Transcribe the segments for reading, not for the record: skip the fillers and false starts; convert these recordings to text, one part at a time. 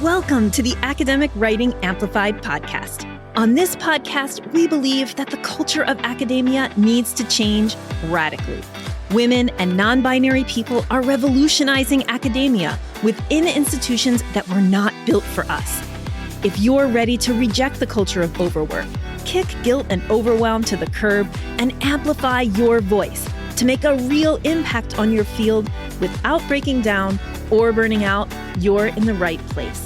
Welcome to the Academic Writing Amplified podcast. On this podcast, we believe that the culture of academia needs to change radically. Women and non-binary people are revolutionizing academia within institutions that were not built for us. If you're ready to reject the culture of overwork, kick guilt and overwhelm to the curb, and amplify your voice to make a real impact on your field without breaking down or burning out, you're in the right place.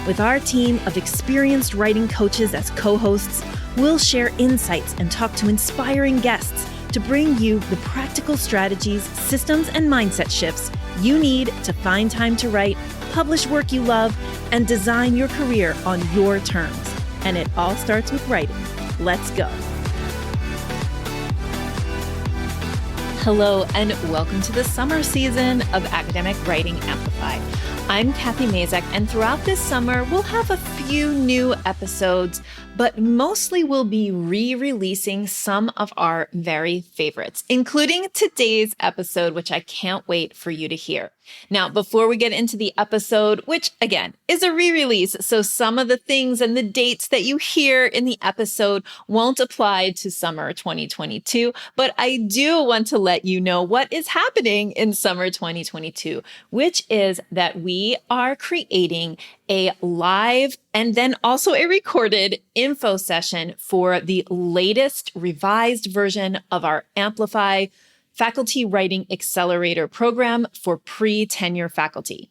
With our team of experienced writing coaches as co-hosts, we'll share insights and talk to inspiring guests to bring you the practical strategies, systems, and mindset shifts you need to find time to write, publish work you love, and design your career on your terms. And it all starts with writing. Let's go. Hello, and welcome to the summer season of Academic Writing Amplified. I'm Kathy Mazak, and throughout this summer, we'll have a few new episodes, but mostly we'll be re-releasing some of our very favorites, including today's episode, which I can't wait for you to hear. Now, before we get into the episode, which again is a re-release, so some of the things and the dates that you hear in the episode won't apply to summer 2022, but I do want to let you know what is happening in summer 2022, which is that we are creating a live and then also a recorded info session for the latest revised version of our Amplify Faculty Writing Accelerator program for pre-tenure faculty.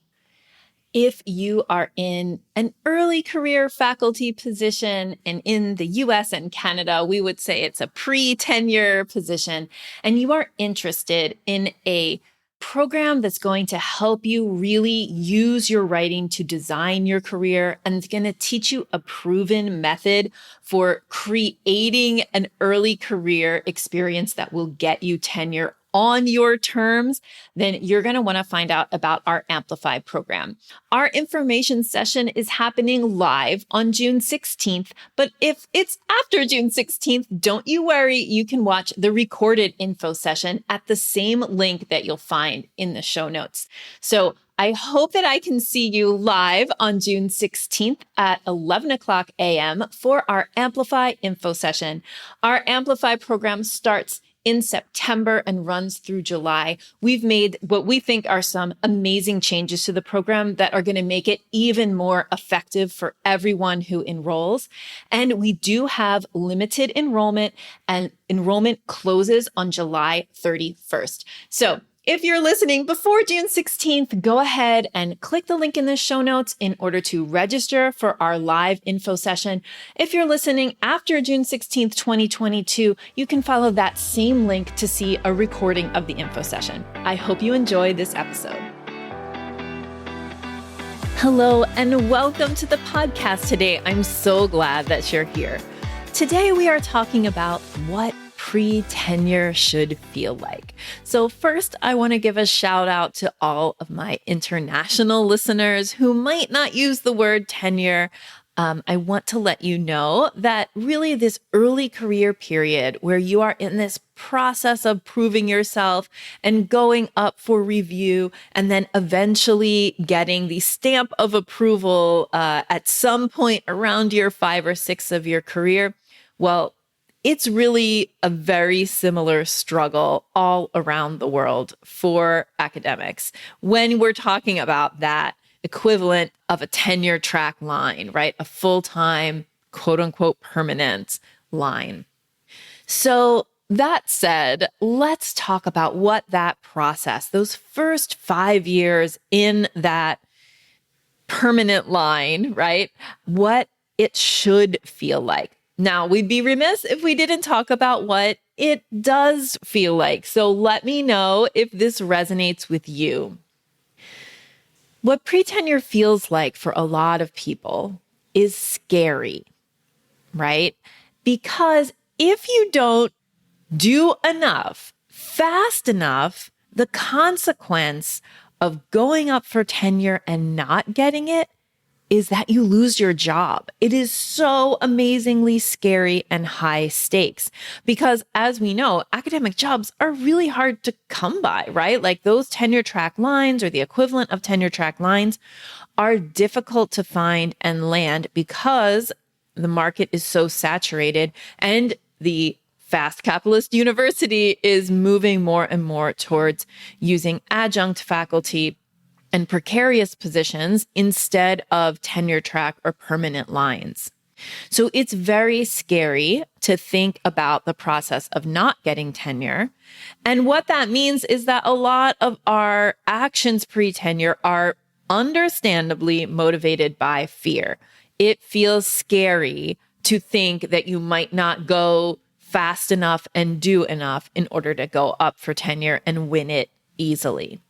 If you are in an early career faculty position, and in the US and Canada, we would say it's a pre-tenure position, and you are interested in a program that's going to help you really use your writing to design your career, and it's going to teach you a proven method for creating an early career experience that will get you tenure on your terms, then you're going to want to find out about our Amplify program. Our information session is happening live on June 16th, but if it's after June 16th, don't you worry, you can watch the recorded info session at the same link that you'll find in the show notes. So I hope that I can see you live on June 16th at 11 o'clock a.m. for our Amplify info session. Our Amplify program starts in September and runs through July. We've made what we think are some amazing changes to the program that are going to make it even more effective for everyone who enrolls. And we do have limited enrollment, and enrollment closes on July 31st. So if you're listening before June 16th, go ahead and click the link in the show notes in order to register for our live info session. If you're listening after June 16th, 2022, you can follow that same link to see a recording of the info session. I hope you enjoy this episode. Hello, and welcome to the podcast today. I'm so glad that you're here. Today, we are talking about what pre-tenure should feel like. So first, I want to give a shout out to all of my international listeners who might not use the word tenure. I want to let you know that really this early career period where you are in this process of proving yourself and going up for review and then eventually getting the stamp of approval at some point around year 5 or 6 of your career, well, it's really a very similar struggle all around the world for academics when we're talking about that equivalent of a tenure track line, right? A full-time, quote unquote, permanent line. So that said, let's talk about what that process, those first 5 years in that permanent line, right? What it should feel like. Now, we'd be remiss if we didn't talk about what it does feel like. So let me know if this resonates with you. What pre-tenure feels like for a lot of people is scary, right? Because if you don't do enough, fast enough, the consequence of going up for tenure and not getting it is that you lose your job. It is so amazingly scary and high stakes because, as we know, academic jobs are really hard to come by, right? Like those tenure track lines or the equivalent of tenure track lines are difficult to find and land because the market is so saturated and the fast capitalist university is moving more and more towards using adjunct faculty and precarious positions instead of tenure track or permanent lines. So it's very scary to think about the process of not getting tenure. And what that means is that a lot of our actions pre-tenure are understandably motivated by fear. It feels scary to think that you might not go fast enough and do enough in order to go up for tenure and win it easily.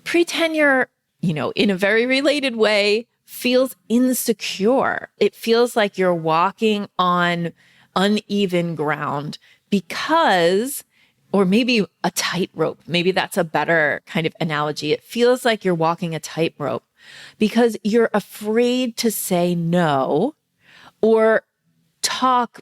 Pre-tenure, in a very related way, feels insecure. It feels like you're walking on uneven ground because, or maybe a tightrope, maybe that's a better kind of analogy. It feels like you're walking a tightrope because you're afraid to say no or talk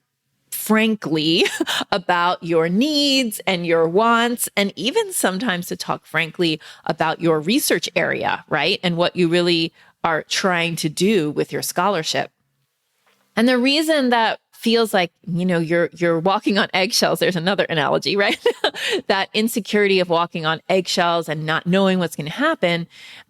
frankly about your needs and your wants, and even sometimes to talk frankly about your research area, right? And what you really are trying to do with your scholarship. And the reason that feels like, you're walking on eggshells, there's another analogy, right? That insecurity of walking on eggshells and not knowing what's going to happen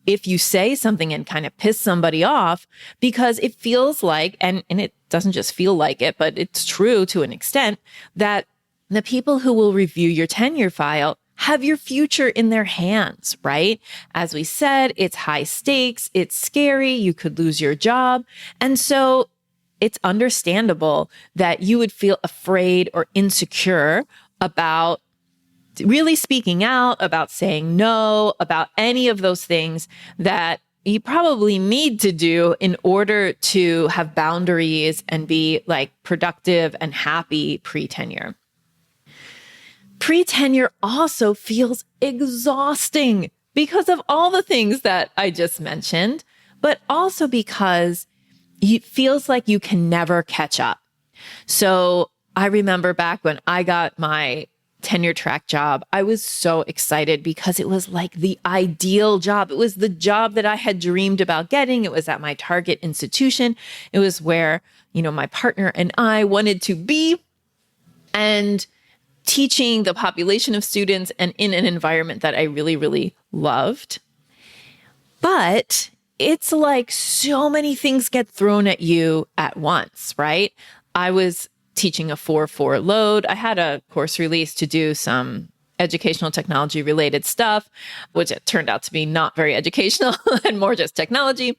if you say something and kind of piss somebody off, because it feels like, and it doesn't just feel like it, but it's true to an extent, that the people who will review your tenure file have your future in their hands, right? As we said, it's high stakes, it's scary, you could lose your job. And so it's understandable that you would feel afraid or insecure about really speaking out, about saying no, about any of those things that you probably need to do in order to have boundaries and be like productive and happy pre-tenure. Pre-tenure also feels exhausting because of all the things that I just mentioned, but also because it feels like you can never catch up. So I remember back when I got my tenure track job, I was so excited because it was like the ideal job. It was the job that I had dreamed about getting. It was at my target institution. It was where, my partner and I wanted to be, and teaching the population of students and in an environment that I really, really loved. But it's like so many things get thrown at you at once, right? I was teaching a 4-4 load. I had a course release to do some educational technology related stuff, which it turned out to be not very educational and more just technology.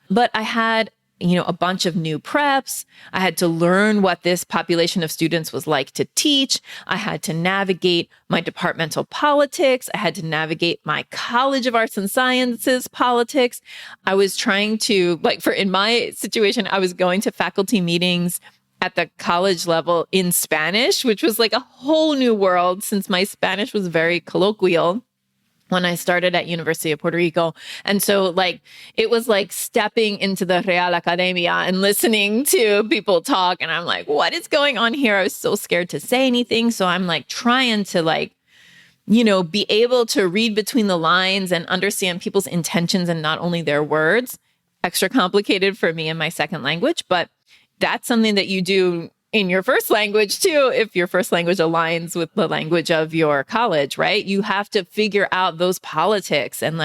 But I had, a bunch of new preps. I had to learn what this population of students was like to teach. I had to navigate my departmental politics. I had to navigate my College of Arts and Sciences politics. I was trying to, in my situation, I was going to faculty meetings at the college level in Spanish, which was like a whole new world since my Spanish was very colloquial when I started at University of Puerto Rico. And so it was like stepping into the Real Academia and listening to people talk. And I'm like, what is going on here? I was so scared to say anything. So I'm trying to be able to read between the lines and understand people's intentions and not only their words. Extra complicated for me in my second language, but that's something that you do in your first language too, if your first language aligns with the language of your college, right? You have to figure out those politics and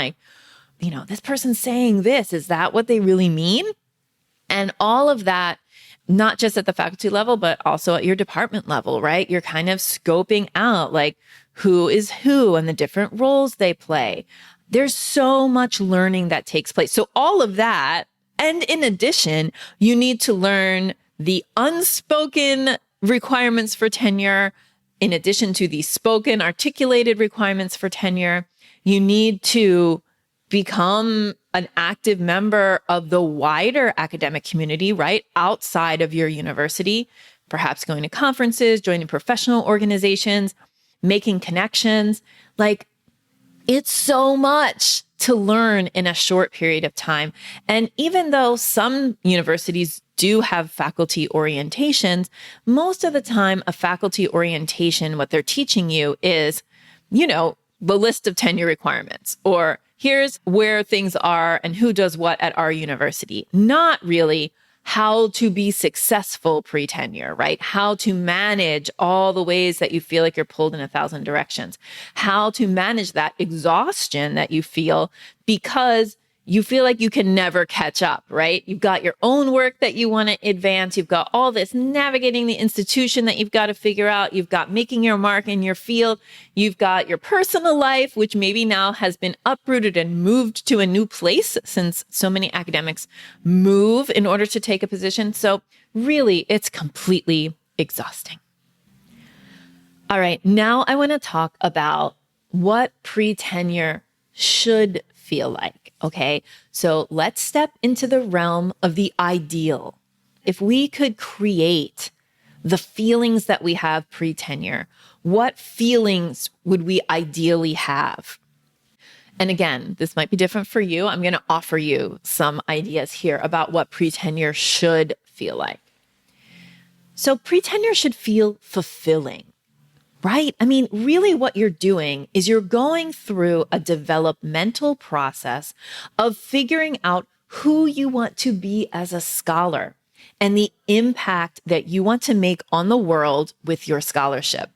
this person's saying this, is that what they really mean? And all of that, not just at the faculty level, but also at your department level, right? You're kind of scoping out who is who and the different roles they play. There's so much learning that takes place. So all of that, and in addition, you need to learn the unspoken requirements for tenure. In addition to the spoken, articulated requirements for tenure, you need to become an active member of the wider academic community, right? Outside of your university, perhaps going to conferences, joining professional organizations, making connections. It's so much. to learn in a short period of time. And even though some universities do have faculty orientations, most of the time a faculty orientation, what they're teaching you is, the list of tenure requirements, or here's where things are and who does what at our university. Not really how to be successful pre-tenure, right? How to manage all the ways that you feel like you're pulled in 1,000 directions. How to manage that exhaustion that you feel because you feel like you can never catch up, right? You've got your own work that you want to advance. You've got all this navigating the institution that you've got to figure out. You've got making your mark in your field. You've got your personal life, which maybe now has been uprooted and moved to a new place since so many academics move in order to take a position. So really, it's completely exhausting. All right, now I want to talk about what pre-tenure should feel like. Okay, so let's step into the realm of the ideal. If we could create the feelings that we have pre-tenure, what feelings would we ideally have? And again, this might be different for you. I'm going to offer you some ideas here about what pre-tenure should feel like. So pre-tenure should feel fulfilling. Right? I mean, really what you're doing is you're going through a developmental process of figuring out who you want to be as a scholar and the impact that you want to make on the world with your scholarship.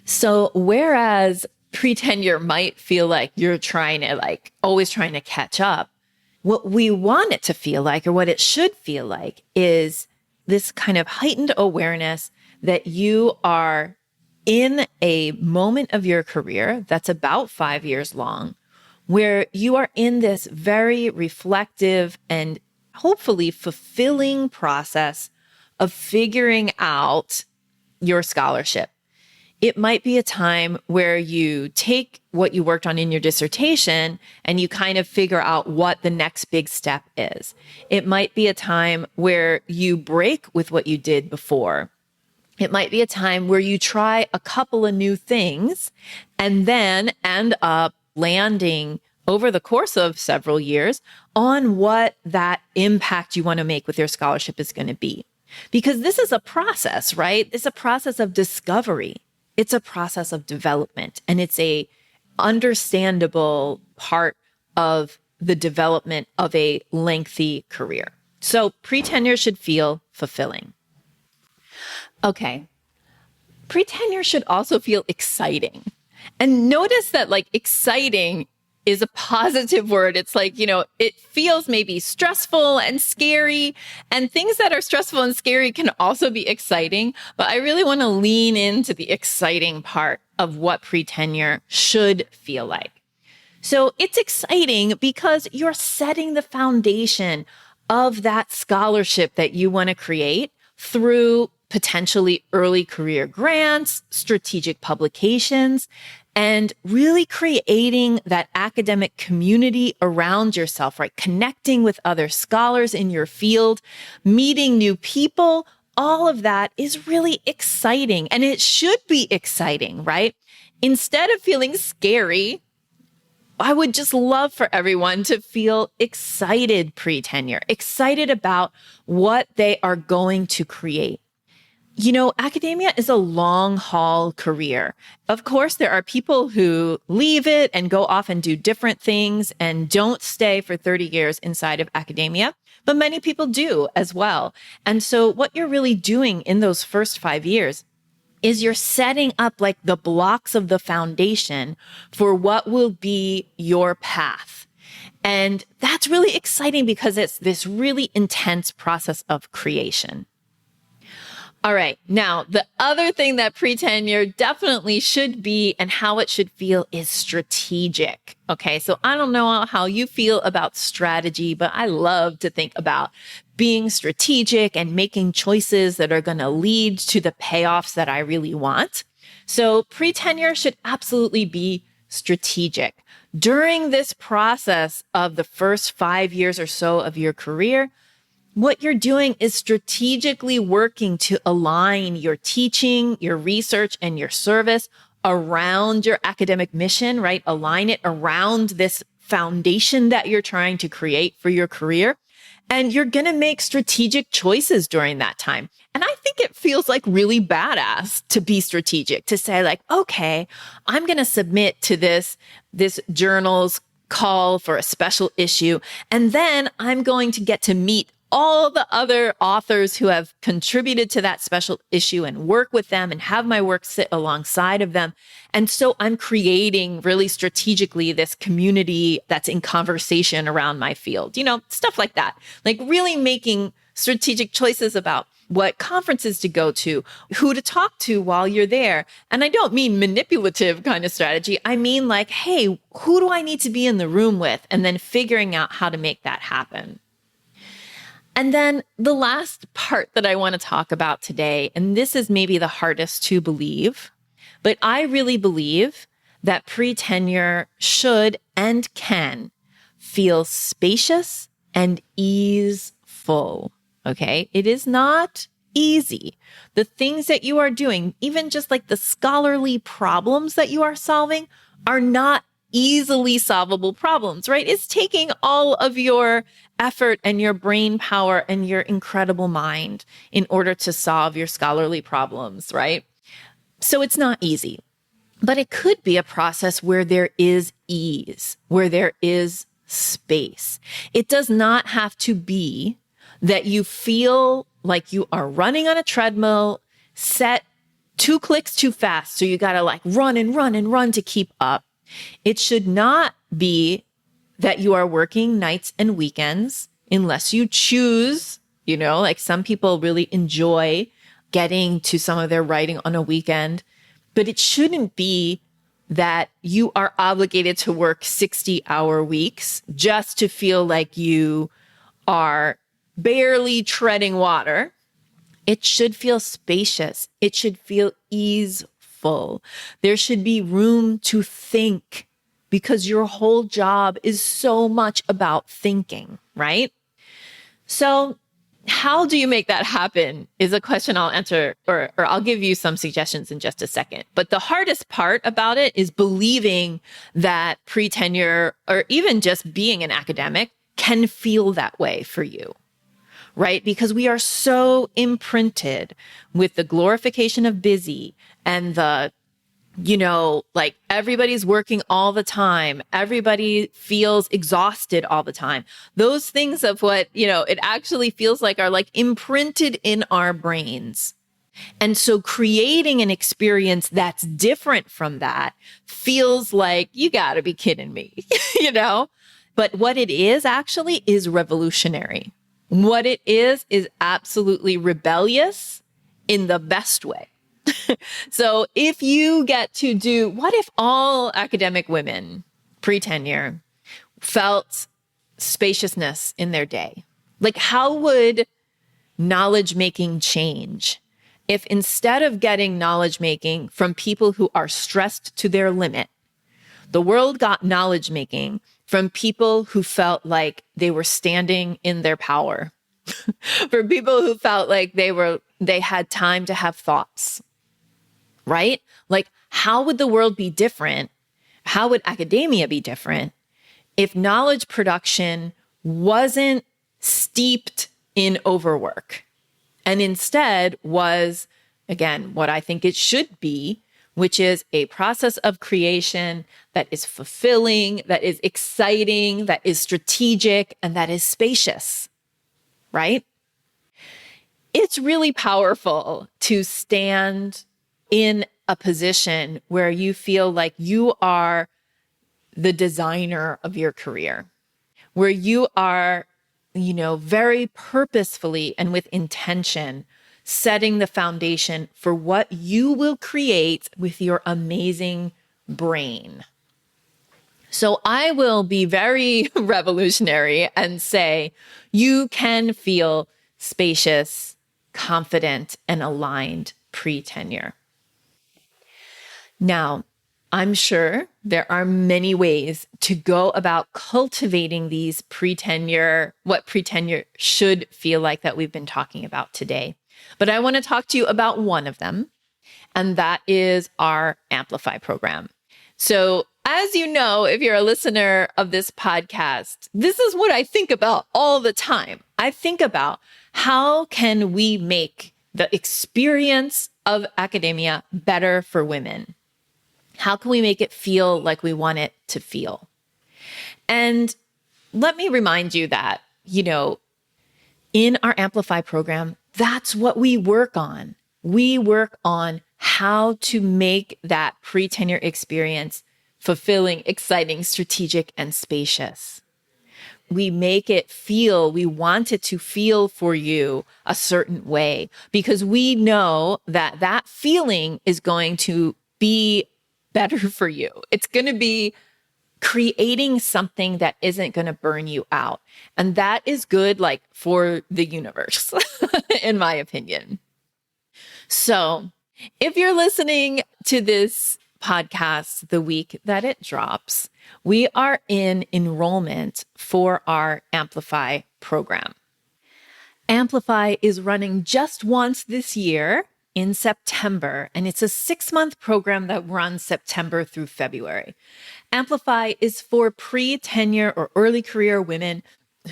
So whereas pre-tenure might feel like you're always trying to catch up, what we want it to feel like, or what it should feel like, is this kind of heightened awareness that you are in a moment of your career that's about 5 years long, where you are in this very reflective and hopefully fulfilling process of figuring out your scholarship. It might be a time where you take what you worked on in your dissertation and you kind of figure out what the next big step is. It might be a time where you break with what you did before. It might be a time where you try a couple of new things and then end up landing over the course of several years on what that impact you want to make with your scholarship is going to be. Because this is a process, right? It's a process of discovery. It's a process of development, and it's a understandable part of the development of a lengthy career. So pre-tenure should feel fulfilling. Okay. Pre-tenure should also feel exciting. And notice that exciting is a positive word. It's it feels maybe stressful and scary, and things that are stressful and scary can also be exciting. But I really want to lean into the exciting part of what pre-tenure should feel like. So it's exciting because you're setting the foundation of that scholarship that you want to create through potentially early career grants, strategic publications, and really creating that academic community around yourself, right? Connecting with other scholars in your field, meeting new people. All of that is really exciting, and it should be exciting, right? Instead of feeling scary, I would just love for everyone to feel excited pre-tenure, excited about what they are going to create. Academia is a long haul career. Of course, there are people who leave it and go off and do different things and don't stay for 30 years inside of academia, but many people do as well. And so what you're really doing in those first 5 years is you're setting up the blocks of the foundation for what will be your path. And that's really exciting because it's this really intense process of creation. All right. Now, the other thing that pre-tenure definitely should be and how it should feel is strategic. Okay. So I don't know how you feel about strategy, but I love to think about being strategic and making choices that are going to lead to the payoffs that I really want. So pre-tenure should absolutely be strategic. During this process of the first 5 years or so of your career, what you're doing is strategically working to align your teaching, your research, and your service around your academic mission, right? Align it around this foundation that you're trying to create for your career. And you're going to make strategic choices during that time. And I think it feels like really badass to be strategic, to say like, okay, I'm going to submit to this journal's call for a special issue. And then I'm going to get to meet all the other authors who have contributed to that special issue and work with them and have my work sit alongside of them. And so I'm creating really strategically this community that's in conversation around my field, stuff like that. Like really making strategic choices about what conferences to go to, who to talk to while you're there. And I don't mean manipulative kind of strategy. I mean like, hey, who do I need to be in the room with? And then figuring out how to make that happen. And then the last part that I want to talk about today, and this is maybe the hardest to believe, but I really believe that pre-tenure should and can feel spacious and easeful. Okay? It is not easy. The things that you are doing, even just like the scholarly problems that you are solving, are not easily solvable problems, right? It's taking all of your effort and your brain power and your incredible mind in order to solve your scholarly problems, right? So it's not easy, but it could be a process where there is ease, where there is space. It does not have to be that you feel like you are running on a treadmill, set 2 clicks too fast. So you got to like run and run and run to keep up. It should not be that you are working nights and weekends unless you choose, like some people really enjoy getting to some of their writing on a weekend, but it shouldn't be that you are obligated to work 60-hour weeks just to feel like you are barely treading water. It should feel spacious. It should feel easeful. There should be room to think because your whole job is so much about thinking, right? So how do you make that happen is a question I'll answer, or I'll give you some suggestions in just a second. But the hardest part about it is believing that pre-tenure or even just being an academic can feel that way for you, right? Because we are so imprinted with the glorification of busy and the, like everybody's working all the time. Everybody feels exhausted all the time. Those things of what, it actually feels like are like imprinted in our brains. And so creating an experience that's different from that feels like, you gotta be kidding me, But what it is actually is revolutionary. What it is absolutely rebellious in the best way. So if you get to do, what if all academic women pre-tenure felt spaciousness in their day? Like how would knowledge making change if instead of getting knowledge making from people who are stressed to their limit, the world got knowledge making from people who felt like they were standing in their power, for people who felt like they had time to have thoughts, right? Like, how would the world be different? How would academia be different if knowledge production wasn't steeped in overwork and instead was, again, what I think it should be, which is a process of creation that is fulfilling, that is exciting, that is strategic, and that is spacious, right? It's really powerful to stand in a position where you feel like you are the designer of your career, where you are, very purposefully and with intention setting the foundation for what you will create with your amazing brain. So I will be very revolutionary and say you can feel spacious, confident, and aligned pre-tenure. Now, I'm sure there are many ways to go about cultivating these pre-tenure, what pre-tenure should feel like that we've been talking about today. But I want to talk to you about one of them, and that is our Amplify program. So As you know, if you're a listener of this podcast, this is what I think about all the time. I think about how can we make the experience of academia better for women? How can we make it feel like we want it to feel? And let me remind you that, in our Amplify program, that's what we work on. We work on how to make that pre-tenure experience fulfilling, exciting, strategic, and spacious. We make it feel, we want it to feel for you a certain way because we know that that feeling is going to be better for you. It's going to be creating something that isn't going to burn you out. And that is good, for the universe, in my opinion. So if you're listening to this podcast the week that it drops, we are in enrollment for our Amplify program. Amplify is running just once this year in September, and it's a 6-month program that runs September through February. Amplify is for pre-tenure or early career women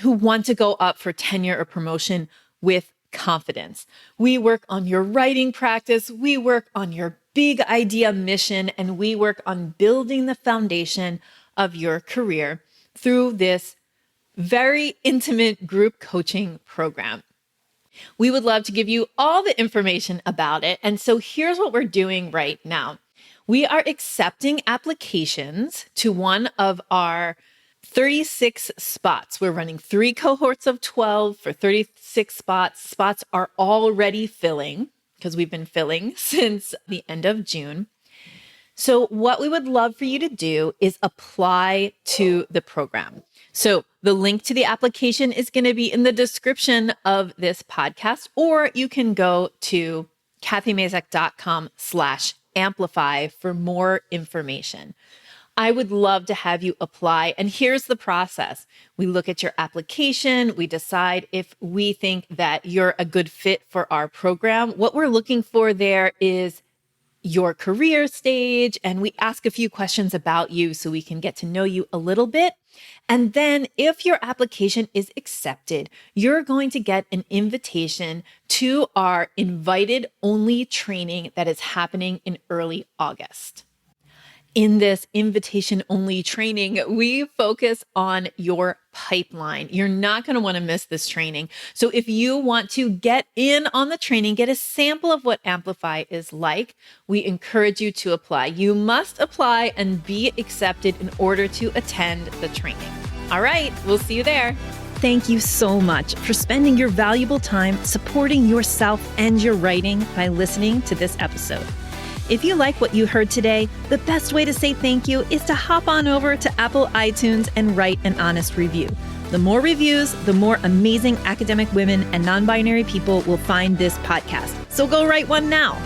who want to go up for tenure or promotion with confidence. We work on your writing practice, we work on your big idea mission, and we work on building the foundation of your career through this very intimate group coaching program. We would love to give you all the information about it. And so here's what we're doing right now. We are accepting applications to one of our 36 spots. We're running 3 cohorts of 12 for 36 spots. Spots are already filling because we've been filling since the end of June. So what we would love for you to do is apply to the program. So the link to the application is going to be in the description of this podcast, or you can go to kathymazak.com/amplify for more information. I would love to have you apply. And here's the process. We look at your application. We decide if we think that you're a good fit for our program. What we're looking for there is your career stage, and we ask a few questions about you so we can get to know you a little bit. And then if your application is accepted, you're going to get an invitation to our invited only training that is happening in early August. In this invitation-only training, we focus on your pipeline. You're not going to want to miss this training. So if you want to get in on the training, get a sample of what Amplify is like, we encourage you to apply. You must apply and be accepted in order to attend the training. All right, we'll see you there. Thank you so much for spending your valuable time supporting yourself and your writing by listening to this episode. If you like what you heard today, the best way to say thank you is to hop on over to Apple iTunes and write an honest review. The more reviews, the more amazing academic women and non-binary people will find this podcast. So go write one now.